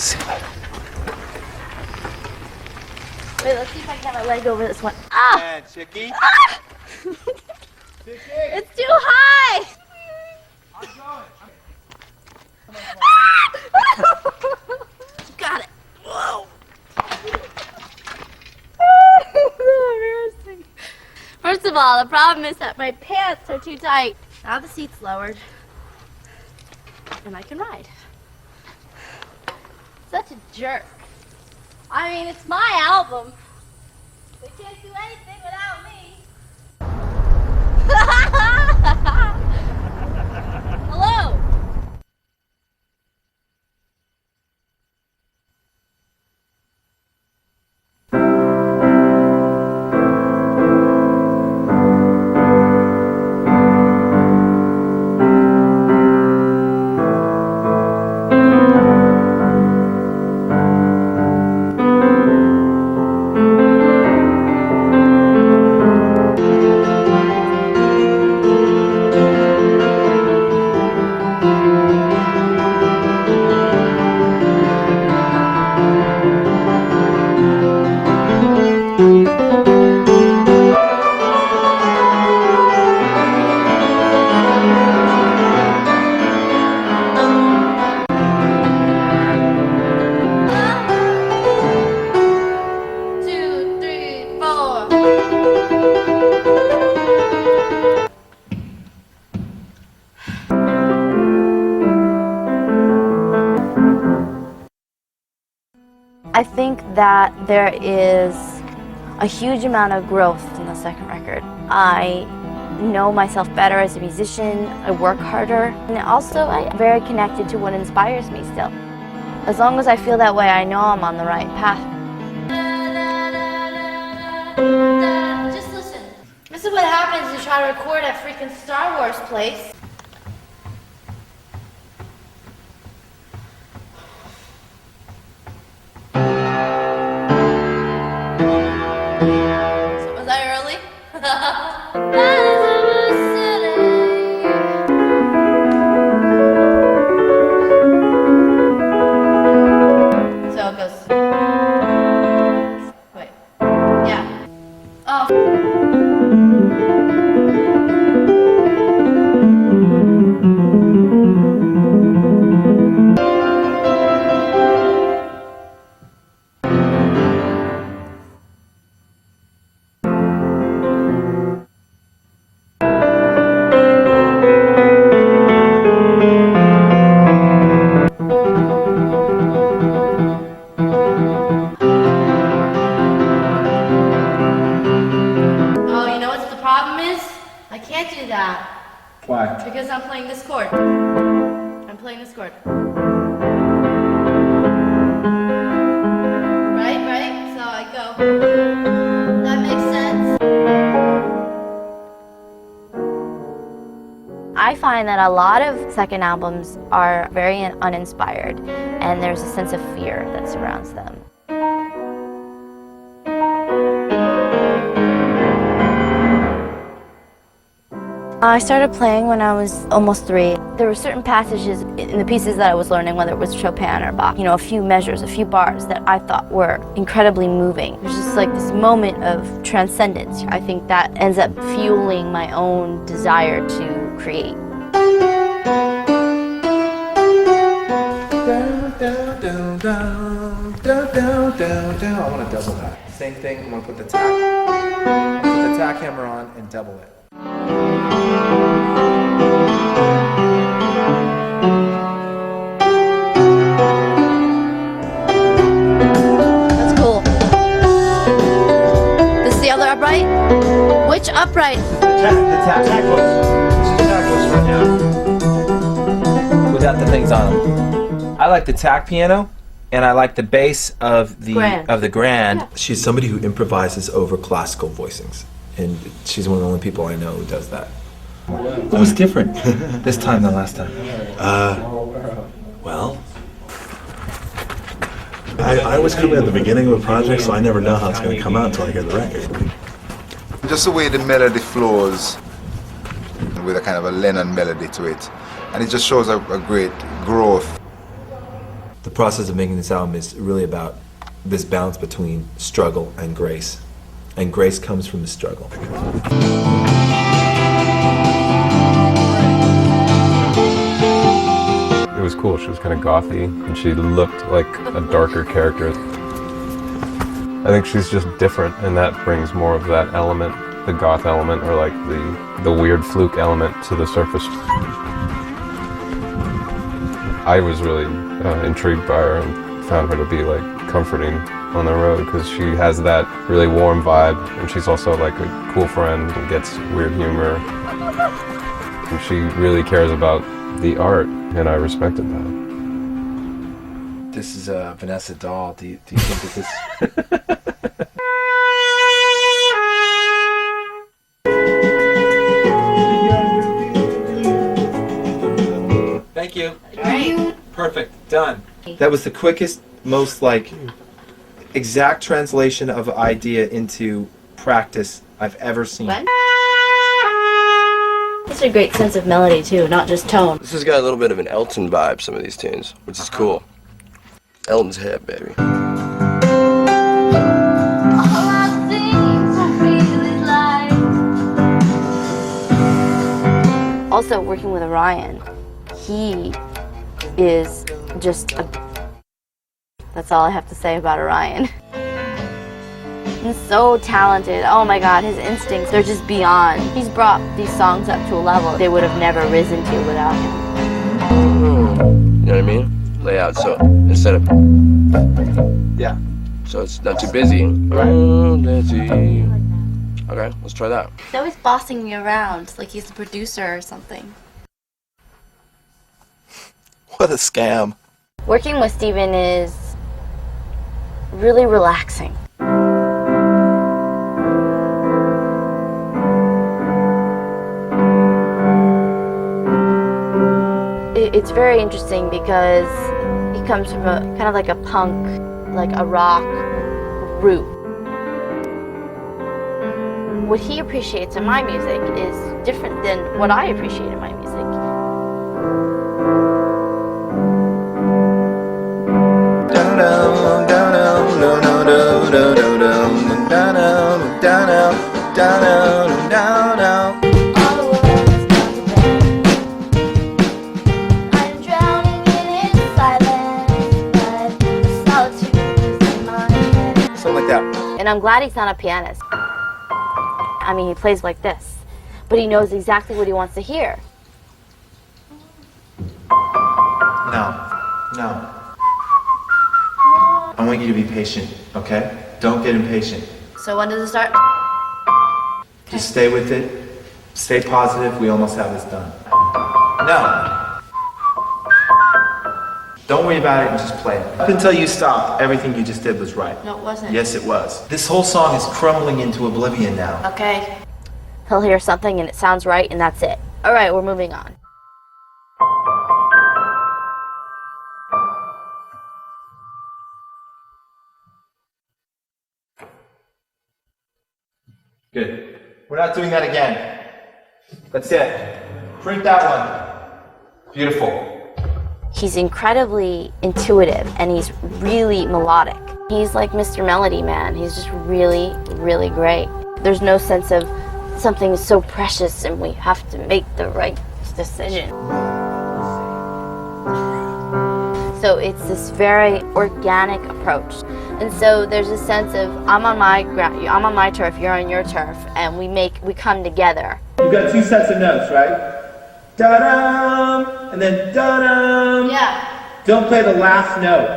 See you later. Wait, let's see if I can get my leg over this one. Ah! And Chicky. Ah! It's too high! I'm going. Got it. Whoa. Embarrassing. First of all, the problem is that my pants are too tight. Now the seat's lowered. And I can ride. Such a jerk. I mean, it's my album. They can't do anything without me. Hello. I think that there is a huge amount of growth in the second record. I know myself better as a musician, I work harder, and also I'm very connected to what inspires me still. As long as I feel that way, I know I'm on the right path. Just listen. This is what happens when you try to record at freaking Star Wars place. Was I early? So it goes. Wait. Yeah. Oh. I can't do that. Why? Because I'm playing this chord. I'm playing this chord. Right? So I go. That makes sense? I find that a lot of second albums are very uninspired, and there's a sense of fear that surrounds them. I started playing when I was almost 3. There were certain passages in the pieces that I was learning, whether it was Chopin or Bach, a few measures, a few bars that I thought were incredibly moving. It was just like this moment of transcendence. I think that ends up fueling my own desire to create. Down. I want to double that. Same thing, I'm going to put the tack hammer on and double it. That's cool. This is the other upright? Which upright? The tack was. This is tack was right now. Without the things on them. I like the tack piano, and I like the bass of the grand. Yeah. She's somebody who improvises over classical voicings, and she's one of the only people I know who does that. It was different this time than last time. Well, I always come in at the beginning of a project, so I never know how it's going to come out until I hear the record. Just the way the melody flows with a kind of a Lennon melody to it, and it just shows a great growth. The process of making this album is really about this balance between struggle and grace. And grace comes from the struggle. It was cool. She was kind of gothy, and she looked like a darker character. I think she's just different, and that brings more of that element, the goth element, or like the weird fluke element to the surface. I was really intrigued by her and found her to be like comforting on the road because she has that really warm vibe, and she's also like a cool friend and gets weird humor. And she really cares about the art, and I respected that. This is Vanessa doll. Do you think that this? Thank you. Great. Perfect. Done. That was the quickest, most like exact translation of an idea into practice I've ever seen. When? It's a great sense of melody too, not just tone. This has got a little bit of an Elton vibe, some of these tunes, which is cool. Elton's hip, baby. Also, working with Orion, he is just a... That's all I have to say about Orion. He's so talented. Oh my God, his instincts, they're just beyond. He's brought these songs up to a level they would have never risen to without him. You know what I mean? Layout, so instead of... Yeah. So it's not too busy. Right. Okay, let's try that. He's always bossing me around, like he's the producer or something. What a scam. Working with Steven is really relaxing. It's very interesting because he comes from a kind of like a punk, like a rock root. What he appreciates in my music is different than what I appreciate in my music. Something like that. And I'm glad he's not a pianist. I mean, he plays like this, but he knows exactly what he wants to hear. No. I want you to be patient, okay? Don't get impatient. So when does it start? Just stay with it. Stay positive. We almost have this done. No. Don't worry about it and just play it. Up until you stopped, everything you just did was right. No, it wasn't. Yes, it was. This whole song is crumbling into oblivion now. Okay. He'll hear something and it sounds right and that's it. All right, we're moving on. Good. We're not doing that again. That's it. Print that one. Beautiful. He's incredibly intuitive and he's really melodic. He's like Mr. Melody Man. He's just really, really great. There's no sense of something so precious and we have to make the right decision. So it's this very organic approach. And so there's a sense of I'm on my ground, I'm on my turf, you're on your turf, and we come together. You've got two sets of notes, right? Da-dum, and then da-dum. Yeah. Don't play the last note.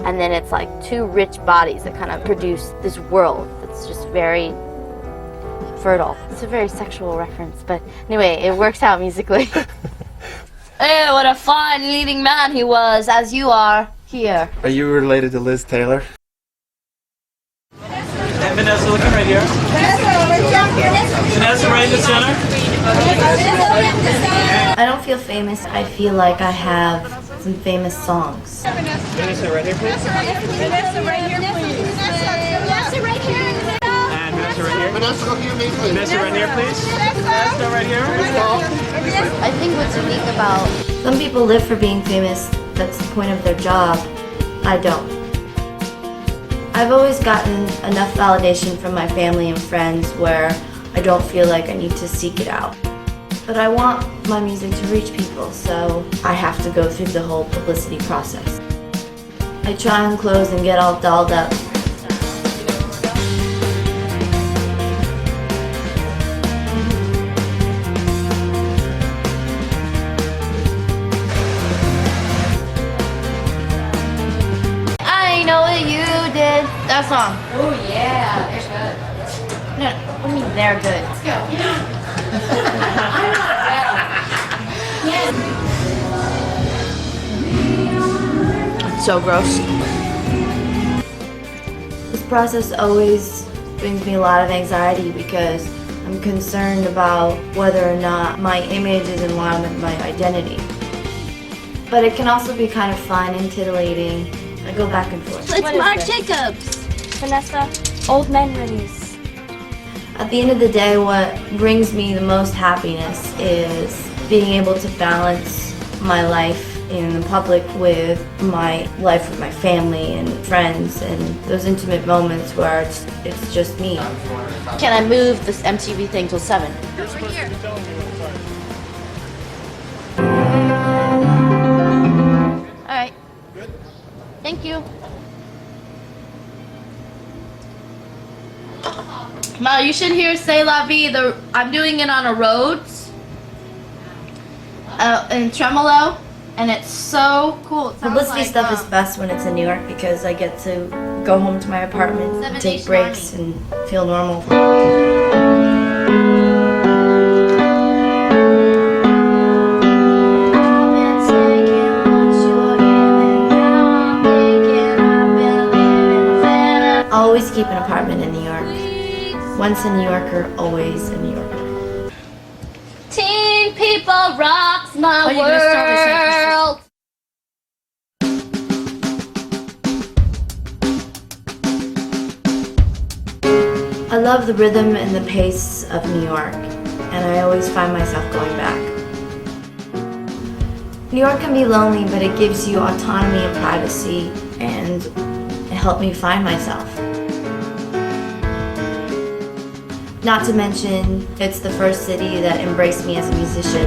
And then it's like two rich bodies that kind of produce this world that's just very fertile. It's a very sexual reference, but anyway, it works out musically. Hey, what a fine leading man he was, as you are here. Are you related to Liz Taylor? And Vanessa, looking right here. Vanessa, right in the center. I don't feel famous. I feel like I have some famous songs. Vanessa, right here, please. Vanessa, right here, please. Vanessa, right here. And Vanessa, right here. Vanessa, look at me, please. Vanessa, right here, please. Vanessa, right here. I think what's unique about some people live for being famous, that's the point of their job, I don't. I've always gotten enough validation from my family and friends where I don't feel like I need to seek it out. But I want my music to reach people, so I have to go through the whole publicity process. I try on clothes and get all dolled up. I know what you did. That song. Oh yeah, they're good. No, what do you mean they're good? Let's go. So gross. This process always brings me a lot of anxiety because I'm concerned about whether or not my image is in line with my identity. But it can also be kind of fun and titillating. I go back and forth. It's Mark Jacobs. Vanessa, old men release. At the end of the day, what brings me the most happiness is being able to balance my life in the public with my life with my family and friends and those intimate moments where it's just me. Can I move this MTV thing till 7? Alright. Thank you. Ma, you should hear "C'est la vie." I'm doing it on a Rhodes, in tremolo, and it's so cool. It sounds Publicity like, stuff is best when it's in New York because I get to go home to my apartment, 7 take Nation breaks, and feel normal. Always keep an apartment in New York. Once a New Yorker, always a New Yorker. Teen People rocks my Oh, you're gonna start with world. I love the rhythm and the pace of New York, and I always find myself going back. New York can be lonely, but it gives you autonomy and privacy, and it helped me find myself. Not to mention, it's the first city that embraced me as a musician.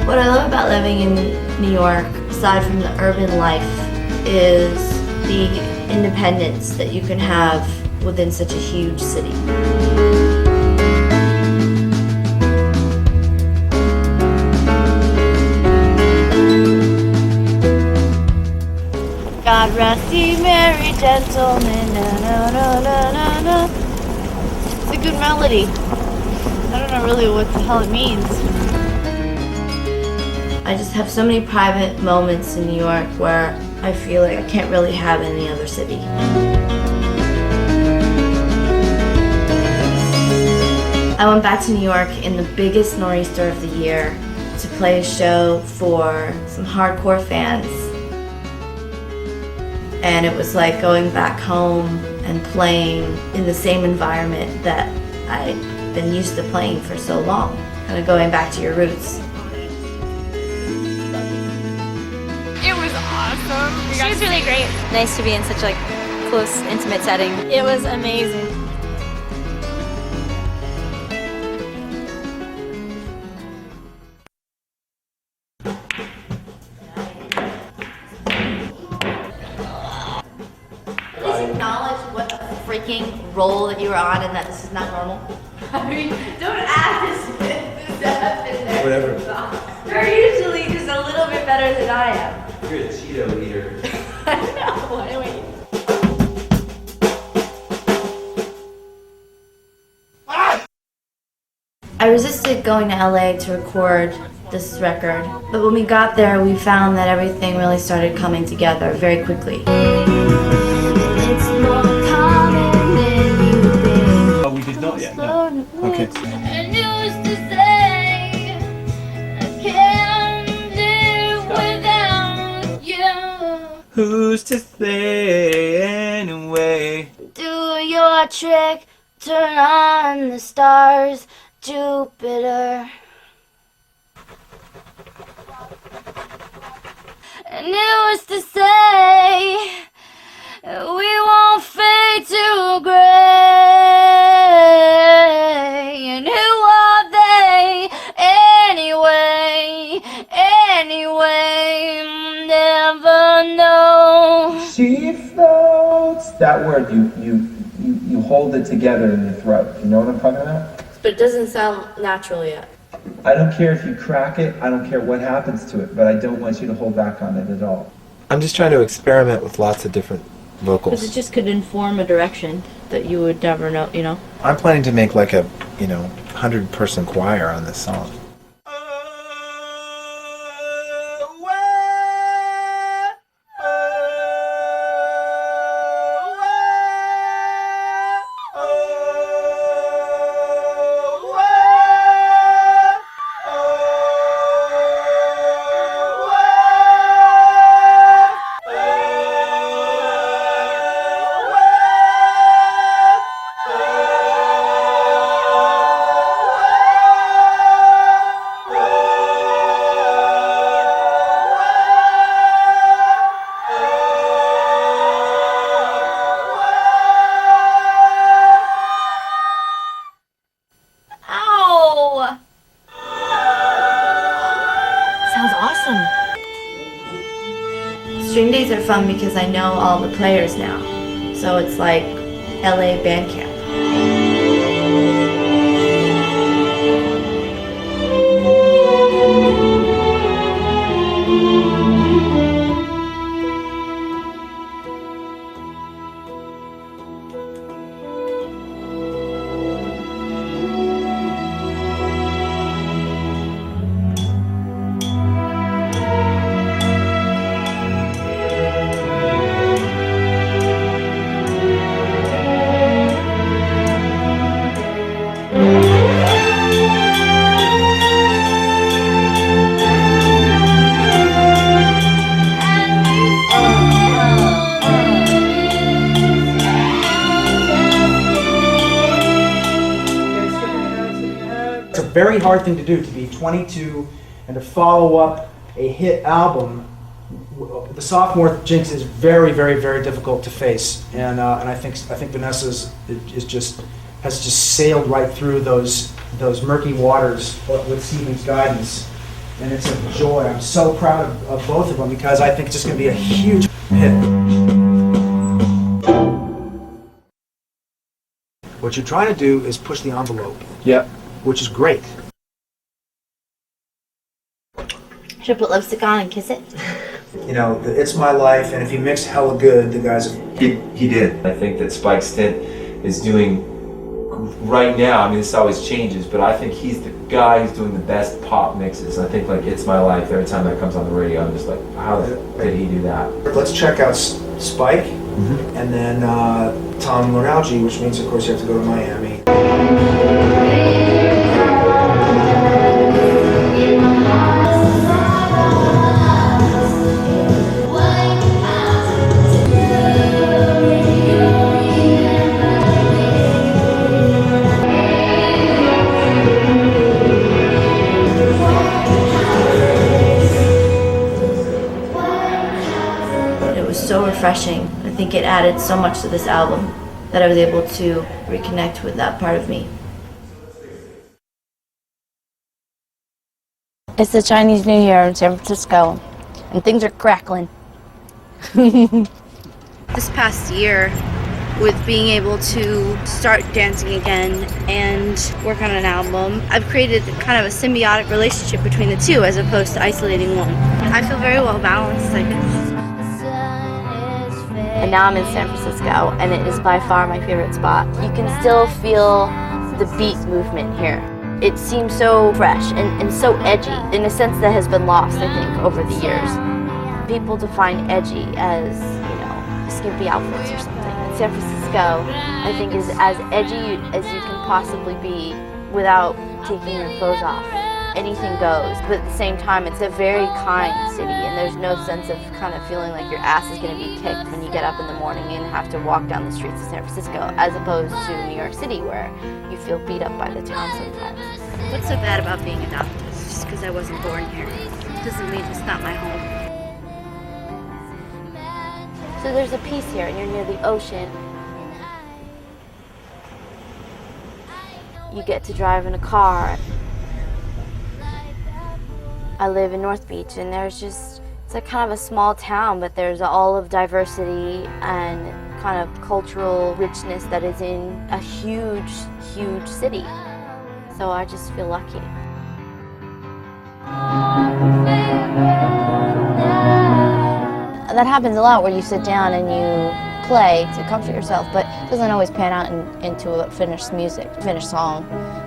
What I love about living in New York, aside from the urban life, is the independence that you can have within such a huge city. God rest ye merry gentlemen, na na na na na na. It's a good melody. I don't know really what the hell it means. I just have so many private moments in New York where I feel like I can't really have in any other city. I went back to New York in the biggest nor'easter of the year to play a show for some hardcore fans. And it was like going back home and playing in the same environment that I'd been used to playing for so long. Kind of going back to your roots. It was awesome. She was really great. Nice to be in such a close, intimate setting. It was amazing. Please acknowledge what a freaking role that you were on and that this is not normal. I mean, don't act as if this happened there. Whatever. You're usually just a little bit better than I am. You're a Cheeto eater. I know, anyway. I resisted going to LA to record this record, but when we got there, we found that everything really started coming together very quickly. It's more common than you think. Oh, we did not yet. No. Okay. And used to say, I can't live without you. used to say anyway. Do your trick, turn on the stars, Jupiter. And you used to say we won't fade to gray. And who are they anyway? Anyway, never know. She floats. That word, you hold it together in your throat. You know what I'm talking about? But it doesn't sound natural yet. I don't care if you crack it. I don't care what happens to it, but I don't want you to hold back on it at all. I'm just trying to experiment with lots of different vocals. Because it just could inform a direction that you would never know, you know? I'm planning to make like a, 100-person choir on this song. String days are fun because I know all the players now. So it's like LA band camp. It's a very hard thing to do, to be 22 and to follow up a hit album. The sophomore jinx is very, very, very difficult to face, and I think Vanessa has just sailed right through those murky waters with Stephen's guidance, and it's a joy. I'm so proud of both of them because I think it's just going to be a huge hit. What you're trying to do is push the envelope. Yep. Which is great. Should I put lipstick on and kiss it? It's My Life, and if you mix Hella Good, the guys... He did. I think that Spike Stint is doing, right now, I mean this always changes, but I think he's the guy who's doing the best pop mixes. I think like It's My Life, every time that comes on the radio, I'm just like, how did he do that? Let's check out Spike, and then Tom Loralgi, which means of course you have to go to Miami. So refreshing. I think it added so much to this album that I was able to reconnect with that part of me. It's the Chinese New Year in San Francisco, and things are crackling. This past year, with being able to start dancing again and work on an album, I've created kind of a symbiotic relationship between the two as opposed to isolating one. I feel very well balanced, I think. And now I'm in San Francisco, and it is by far my favorite spot. You can still feel the beat movement here. It seems so fresh and so edgy, in a sense that has been lost, I think, over the years. People define edgy as, skimpy outfits or something. And San Francisco, I think, is as edgy as you can possibly be without taking your clothes off. anything goes, but at the same time it's a very kind city, and there's no sense of kind of feeling like your ass is going to be kicked when you get up in the morning and have to walk down the streets of San Francisco, as opposed to New York City where you feel beat up by the town sometimes. What's so bad about being adopted? Just because I wasn't born here doesn't mean it's not my home. So there's a piece here, and you're near the ocean. You get to drive in a car. I live in North Beach, and there's just, it's like kind of a small town, but there's all of diversity and kind of cultural richness that is in a huge, huge city. So I just feel lucky. That happens a lot where you sit down and you play to comfort yourself, but it doesn't always pan out into a finished music, finished song.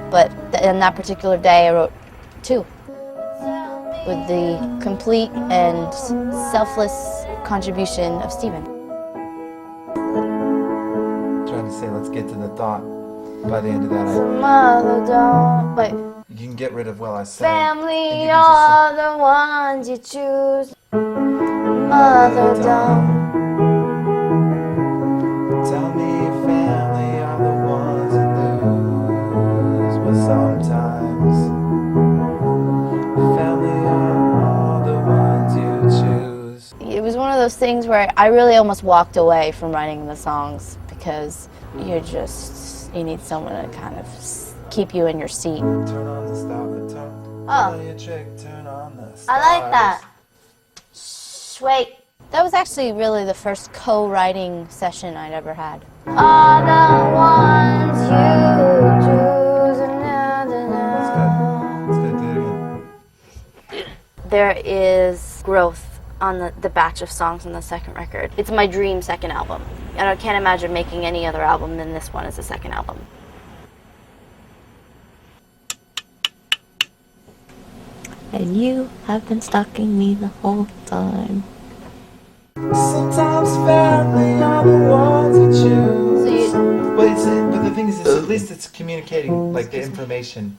But in that particular day I wrote 2. With the complete and selfless contribution of Stephen. Trying to say, let's get to the thought. By the end of that, Mother don't, but you can get rid of "Well I Say." family are the ones you choose. Mother don't. Tell me your family are the ones you lose. But sometimes family are all the ones you choose. It was one of those things where I really almost walked away from writing the songs because you need someone to kind of keep you in your seat. Turn on the stop, turn on your trick, turn on the stars. I like that. Wait. That was actually really the first co-writing session I'd ever had. Are the ones you choose. Let's go do it again. There is growth on the batch of songs on the second record. It's my dream second album. And I can't imagine making any other album than this one as a second album. And you have been stalking me the whole time. Sometimes family are the ones you choose. But the thing is, at least it's communicating like the information